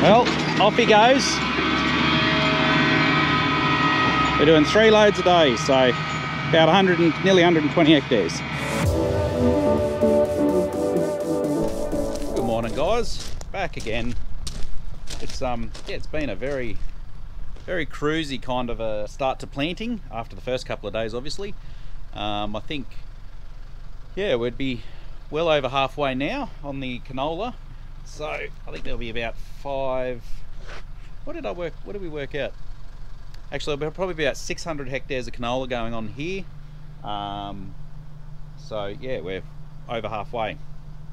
Well, off he goes. We're doing 3 loads a day, so about 100 and nearly 120 hectares. Good morning, guys. Back again. It's yeah, it's been a very cruisy kind of a start to planting after the first couple of days, obviously. I think, yeah, we'd be well over halfway now on the canola. So I think there'll be about 5. What did we work out? Actually, there'll probably be about 600 hectares of canola going on here. So yeah, we're over halfway.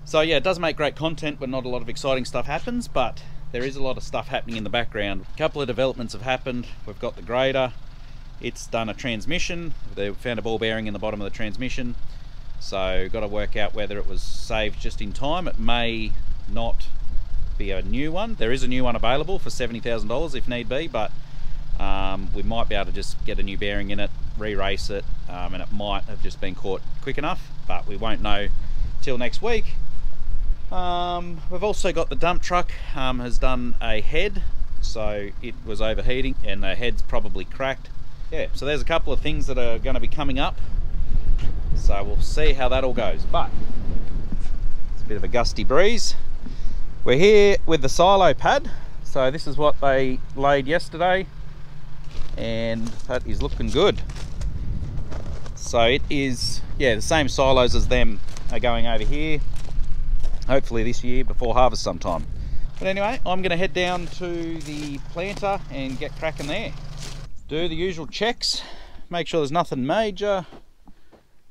So yeah, it does make great content when not a lot of exciting stuff happens, but there is a lot of stuff happening in the background. A couple of developments have happened. We've got the grader. It's done a transmission. They found a ball bearing in the bottom of the transmission. So got to work out whether it was saved just in time. It may not be a new one. There is a new one available for $70,000 if need be, but we might be able to just get a new bearing in it, re-race it, and it might have just been caught quick enough, but we won't know till next week. We've also got the dump truck has done a head, so it was overheating and the head's probably cracked. Yeah, so there's a couple of things that are going to be coming up, so we'll see how that all goes. But it's a bit of a gusty breeze. We're here with the silo pad, so this is what they laid yesterday, and that is looking good. So it is, yeah, the same silos as them are going over here, hopefully this year before harvest sometime. But anyway, I'm going to head down to the planter and get cracking there. Do the usual checks, make sure there's nothing major,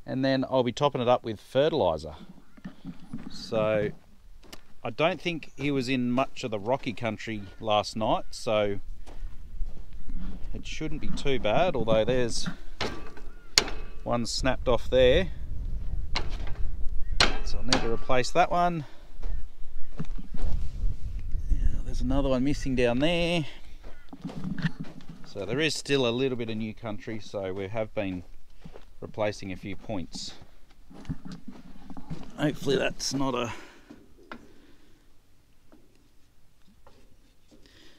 and then I'll be topping it up with fertilizer. So I don't think he was in much of the rocky country last night, so it shouldn't be too bad, although there's one snapped off there. So I'll need to replace that one. Yeah, there's another one missing down there. So there is still a little bit of new country, so we have been replacing a few points. Hopefully that's not a...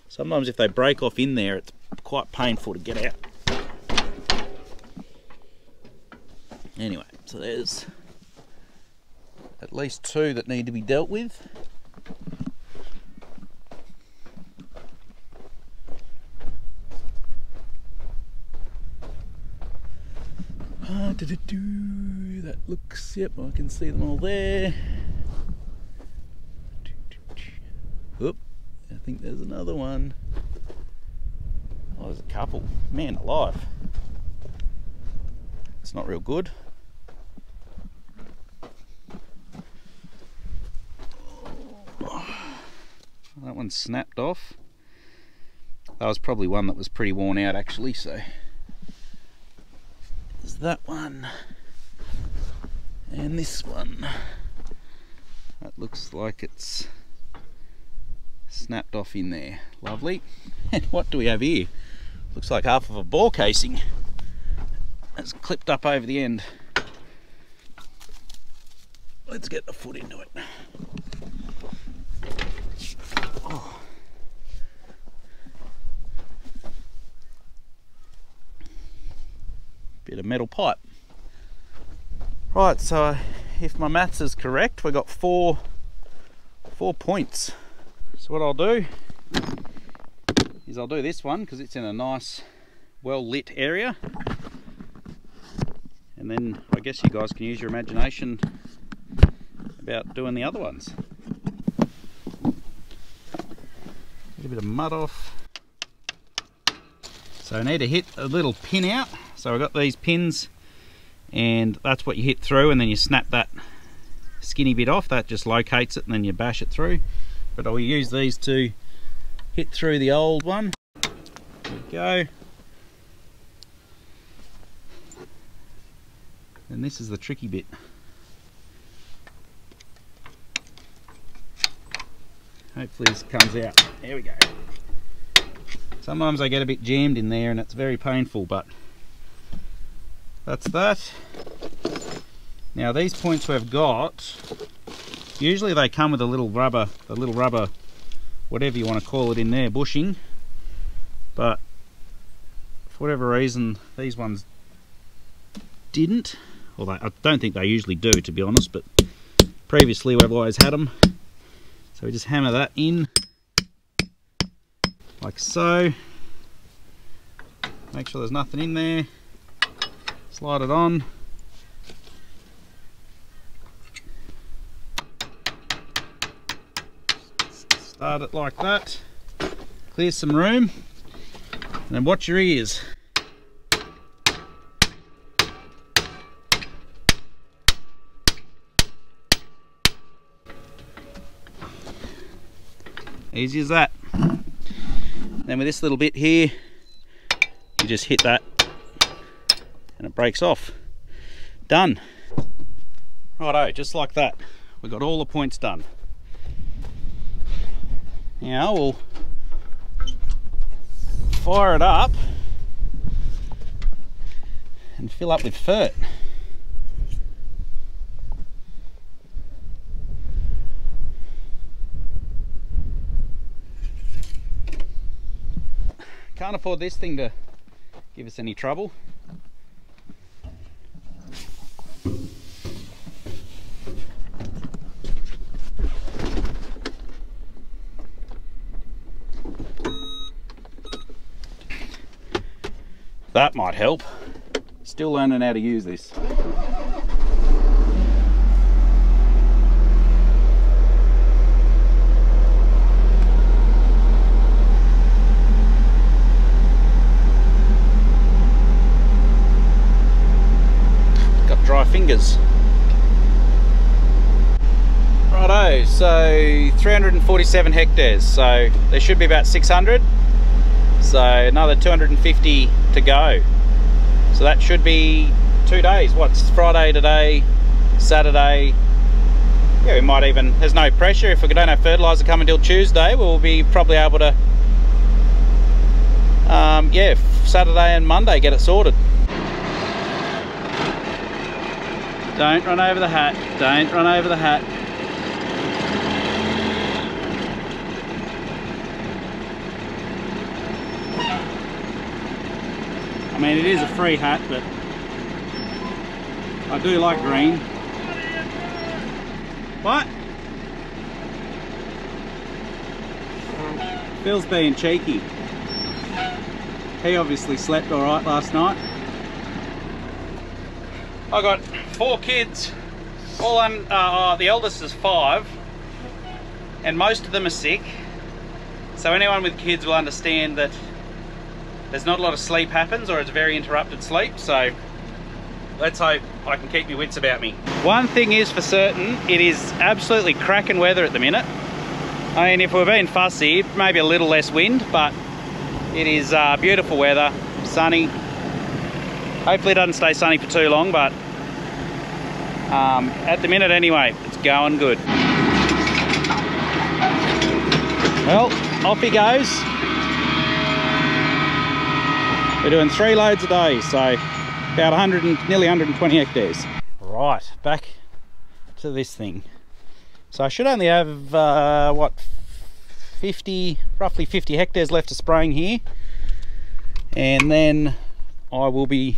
Sometimes if they break off in there, it's quite painful to get out. Anyway, so there's at least 2 that need to be dealt with. That looks, yep, I can see them all there. Oop, I think there's another one. Oh, there's a couple. Man alive. It's not real good. That one snapped off. That was probably one that was pretty worn out actually, so there's that one. And this one. That looks like it's snapped off in there. Lovely. And what do we have here? Looks like half of a bore casing. It's clipped up over the end. Let's get the foot into it. Oh. Bit of metal pipe. Right, so if my maths is correct, we got four points. So what I'll do is I'll do this one because it's in a nice, well lit area. And then I guess you guys can use your imagination about doing the other ones. Get a bit of mud off. So I need to hit a little pin out. So I've got these pins, and that's what you hit through, and then you snap that skinny bit off. That just locates it, and then you bash it through. But I'll use these to hit through the old one. There we go. And this is the tricky bit. Hopefully this comes out. There we go. Sometimes I get a bit jammed in there and it's very painful, but that's that. Now these points we've got, usually they come with a little rubber whatever you want to call it in there, bushing, but for whatever reason these ones didn't. Although I don't think they usually do, to be honest, but previously we've always had them. So we just hammer that in like so. Make sure there's nothing in there. Slide it on. Start it like that. Clear some room. And then watch your ears. Easy as that. Then with this little bit here, you just hit that and it breaks off. Done. Righto, just like that. We've got all the points done. Now we'll fire it up and fill up with fert. Can't afford this thing to give us any trouble. That might help. Still learning how to use this. Dry fingers. Righto, so 347 hectares, so there should be about 600, so another 250 to go. So that should be 2 days. What's Friday today, Saturday? Yeah, we might even, there's no pressure. If we don't have fertiliser come until Tuesday, we'll be probably able to, yeah, Saturday and Monday get it sorted. Don't run over the hat, don't run over the hat. I mean, it is a free hat, but I do like green. What? Phil's being cheeky. He obviously slept all right last night. I got 4 kids, all the eldest is 5, and most of them are sick. So anyone with kids will understand that there's not a lot of sleep happens, or it's very interrupted sleep. So let's hope I can keep my wits about me. One thing is for certain, it is absolutely cracking weather at the minute. I mean, if we're being fussy, maybe a little less wind, but it is beautiful weather, sunny. Hopefully it doesn't stay sunny for too long, but at the minute anyway, it's going good. Well, off he goes. We're doing 3 loads a day, so about 100 and nearly 120 hectares. Right, back to this thing. So I should only have what, roughly 50 hectares left of spraying here, and then I will be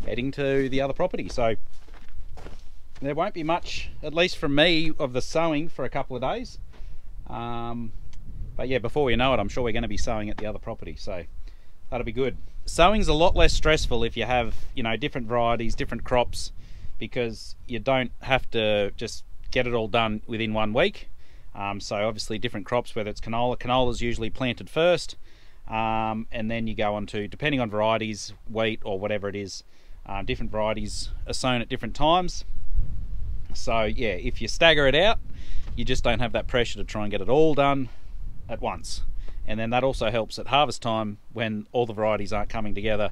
heading to the other property. So there won't be much, at least from me, of the sowing for a couple of days. But yeah, before we know it, I'm sure we're going to be sowing at the other property, so that'll be good. Sowing's a lot less stressful if you have, you know, different varieties, different crops, because you don't have to just get it all done within 1 week. So obviously different crops, whether it's canola, canola's usually planted first, and then you go on to, depending on varieties, wheat or whatever it is, different varieties are sown at different times. So yeah, if you stagger it out, you just don't have that pressure to try and get it all done at once. And then that also helps at harvest time when all the varieties aren't coming together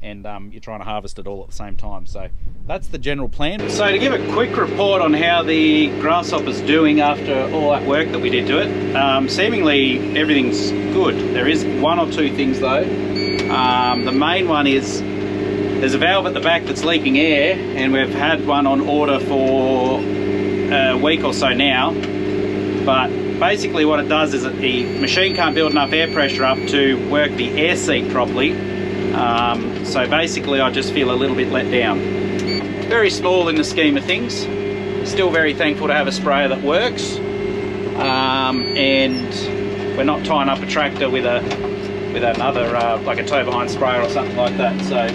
and you're trying to harvest it all at the same time. So that's the general plan. So to give a quick report on how the grasshopper's doing after all that work that we did to it, seemingly everything's good. There is 1 or 2 things though. The main one is there's a valve at the back that's leaking air, and we've had one on order for a week or so now, but basically what it does is that the machine can't build enough air pressure up to work the air seat properly. So basically I just feel a little bit let down. Very small in the scheme of things. Still very thankful to have a sprayer that works. And we're not tying up a tractor with another like a tow behind sprayer or something like that. So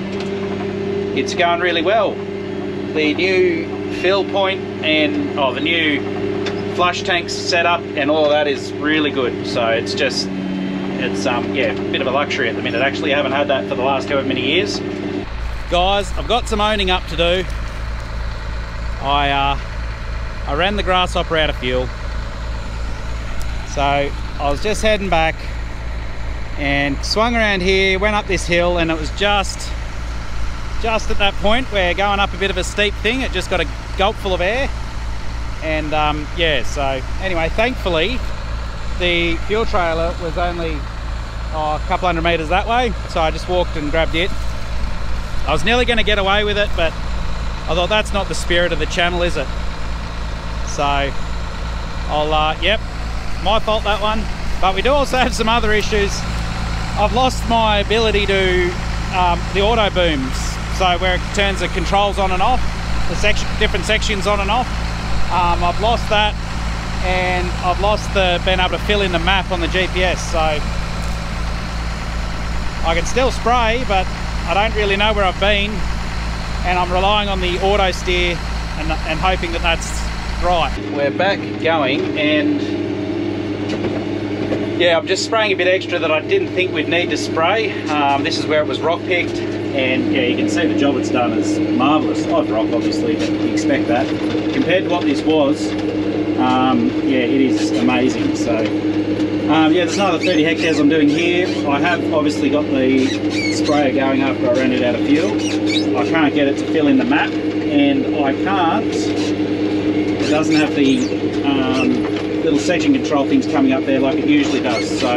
it's going really well. The new fill point and the new flush tanks set up and all of that is really good. So it's yeah, a bit of a luxury at the minute. Actually, I haven't had that for the last however many years. Guys, I've got some owning up to do. I ran the grasshopper out of fuel. So I was just heading back and swung around here, went up this hill, and it was just at that point where going up a bit of a steep thing, it just got a gulp full of air. And yeah, so anyway, thankfully the fuel trailer was only a couple hundred meters that way, so I just walked and grabbed it. I was nearly going to get away with it, but I thought that's not the spirit of the channel, is it? So I'll yep, my fault that one. But we do also have some other issues. I've lost my ability to the auto booms, so where it turns the controls on and off, the different sections on and off. I've lost that, and I've lost being able to fill in the map on the GPS, so I can still spray, but I don't really know where I've been, and I'm relying on the auto steer and hoping that that's right. We're back going, and yeah, I'm just spraying a bit extra that I didn't think we'd need to spray. This is where it was rock picked, and yeah, you can see the job it's done is marvellous. Odd rock, obviously, but you expect that. Compared to what this was, yeah, it is amazing. So yeah, there's another 30 hectares I'm doing here. I have obviously got the sprayer going after I ran it out of fuel. I can't get it to fill in the map, and I can't, it doesn't have the little section control things coming up there like it usually does. So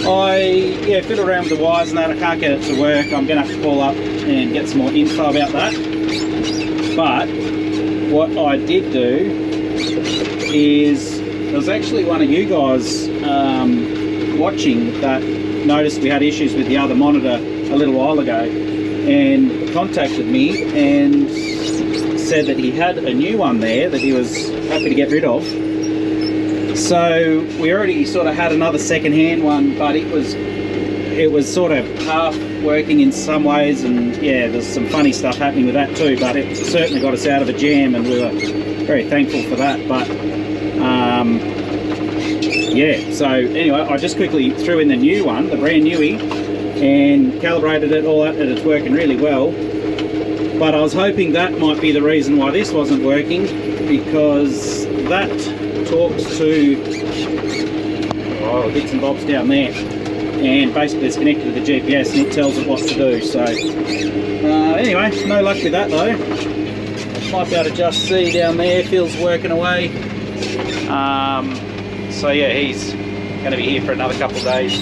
I fiddle around with the wires and that. I can't get it to work. I'm going to have to call up and get some more info about that. But what I did do is, there was actually one of you guys watching that noticed we had issues with the other monitor a little while ago, and contacted me and said that he had a new one there that he was happy to get rid of. So we already sort of had another second-hand one, but it was sort of half working in some ways, and yeah, there's some funny stuff happening with that too, but it certainly got us out of a jam, and we were very thankful for that. But yeah, so anyway, I just quickly threw in the new one, the brand newie, and calibrated it all out, and it's working really well. But I was hoping that might be the reason why this wasn't working, because that talks to bits and bobs down there, and basically it's connected to the GPS and it tells it what to do. So anyway, no luck with that though. Might be able to just see down there, Phil's working away. So yeah, he's going to be here for another couple of days.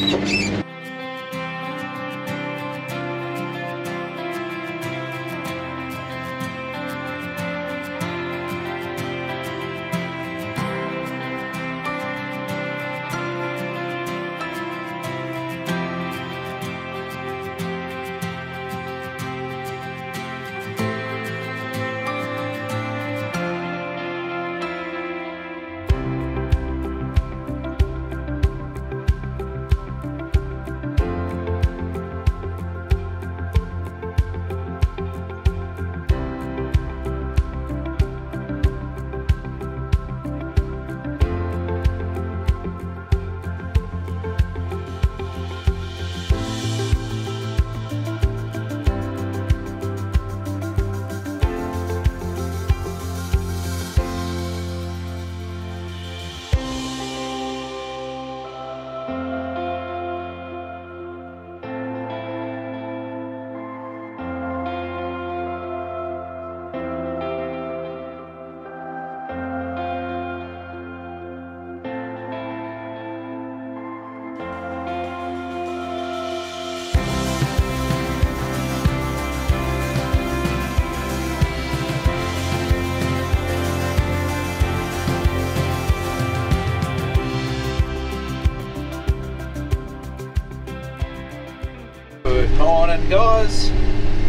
morning, guys.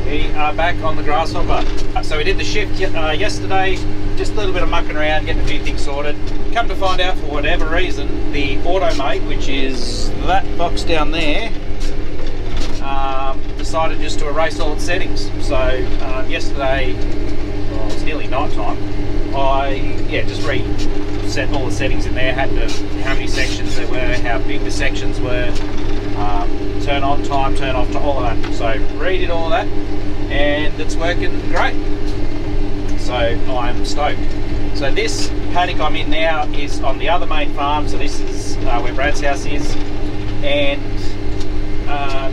We are back on the grasshopper. So we did the shift yesterday, just a little bit of mucking around, getting a few things sorted. Come to find out, for whatever reason, the automate, which is that box down there, decided just to erase all its settings. So yesterday, well, it was nearly night time, I just reset all the settings in there, had to, how many sections there were, how big the sections were, turn on time, turn off, all of that. So redid all that, and it's working great. So I'm stoked. So this paddock I'm in now is on the other main farm. So this is where Brad's house is, and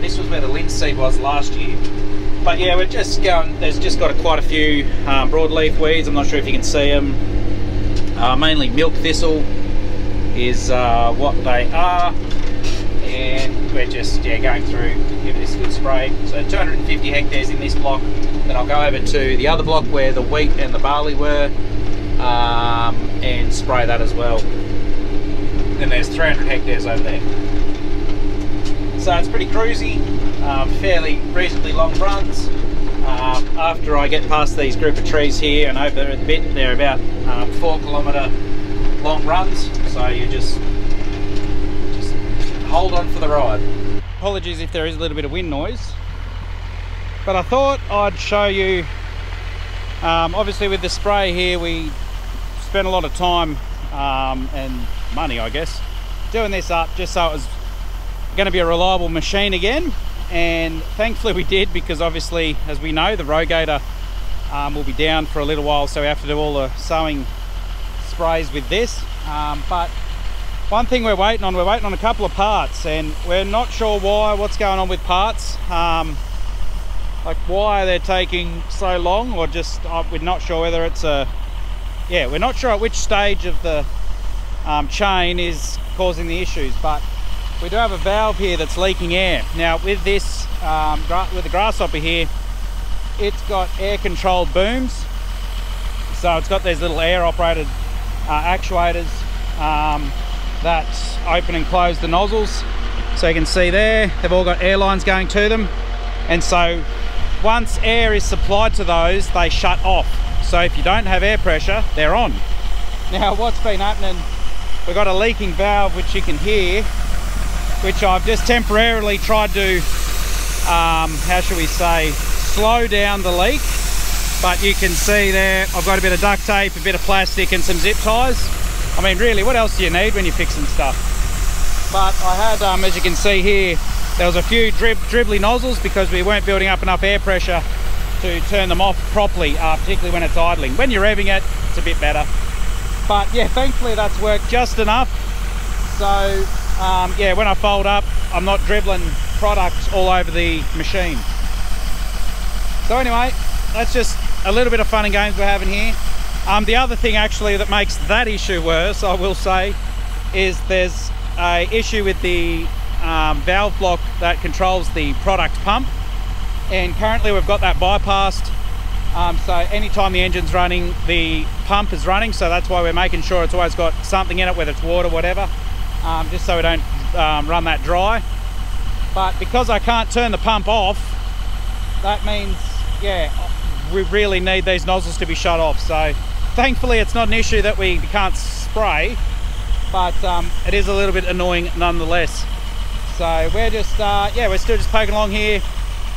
this was where the linseed was last year. But yeah, we're just going, there's just got quite a few broadleaf weeds. I'm not sure if you can see them. Mainly milk thistle is what they are, and we're just going through, giving this a good spray. So 250 hectares in this block. Then I'll go over to the other block where the wheat and the barley were, and spray that as well. Then there's 300 hectares over there. So it's pretty cruisy, fairly reasonably long runs. After I get past these group of trees here and over a bit, they're about 4 kilometre long runs. So you just hold on for the ride. Apologies if there is a little bit of wind noise, but I thought I'd show you, obviously with the spray here we spent a lot of time and money, I guess, doing this up just so it was going to be a reliable machine again, and thankfully we did, because obviously, as we know, the rogator will be down for a little while, so we have to do all the sowing sprays with this. But one thing we're waiting on a couple of parts, and we're not sure what's going on with parts, like why they're taking so long, or just we're not sure whether it's we're not sure at which stage of the chain is causing the issues. But we do have a valve here that's leaking air. Now with this, with the grasshopper here, it's got air controlled booms. So it's got these little air operated actuators that open and close the nozzles. So you can see there, they've all got air lines going to them. And so once air is supplied to those, they shut off. So if you don't have air pressure, they're on. Now what's been happening, we've got a leaking valve which you can hear, which I've just temporarily tried to, how should we say, slow down the leak. But you can see there, I've got a bit of duct tape, a bit of plastic and some zip ties. I mean, really, what else do you need when you're fixing stuff? But I had, as you can see here, there was a few dribbly nozzles because we weren't building up enough air pressure to turn them off properly, particularly when it's idling. When you're revving it, it's a bit better. But yeah, thankfully that's worked just enough. So yeah, when I fold up, I'm not dribbling products all over the machine. So anyway, that's just a little bit of fun and games we're having here. The other thing actually that makes that issue worse, I will say, is there's a issue with the valve block that controls the product pump, and currently we've got that bypassed. So anytime the engine's running, the pump is running, so that's why we're making sure it's always got something in it, whether it's water, whatever, just so we don't run that dry. But because I can't turn the pump off, that means, yeah, we really need these nozzles to be shut off. So thankfully it's not an issue that we can't spray, but it is a little bit annoying nonetheless. So we're just, yeah, we're still just poking along here.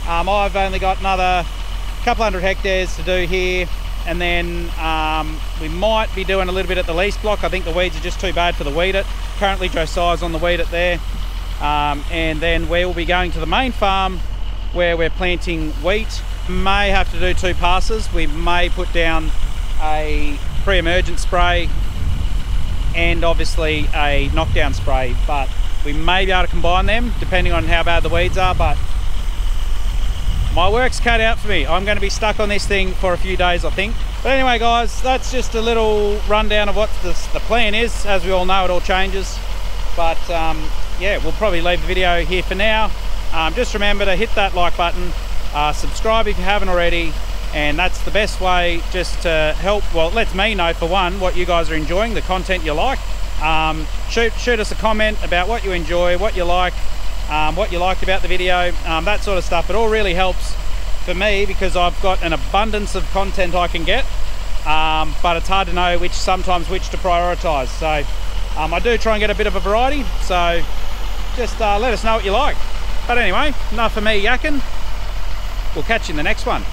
I've only got another couple hundred hectares to do here, and then we might be doing a little bit at the lease block. I think the weeds are just too bad for the weed it. Currently Josiah's on the weed it there. And then we'll be going to the main farm where we're planting wheat. May have to do 2 passes. We may put down a pre-emergent spray and obviously a knockdown spray, but we may be able to combine them depending on how bad the weeds are. But my work's cut out for me. I'm going to be stuck on this thing for a few days, I think. But anyway guys, that's just a little rundown of what the plan is. As we all know, it all changes, but yeah, we'll probably leave the video here for now. Just remember to hit that like button, subscribe if you haven't already, and that's the best way just to help, well, it lets me know, for one, what you guys are enjoying, the content you like. Shoot us a comment about what you enjoy, what you like, what you liked about the video, that sort of stuff. It all really helps for me because I've got an abundance of content I can get, but it's hard to know sometimes which to prioritize. So I do try and get a bit of a variety, so just let us know what you like. But anyway, enough of me yakking. We'll catch you in the next one.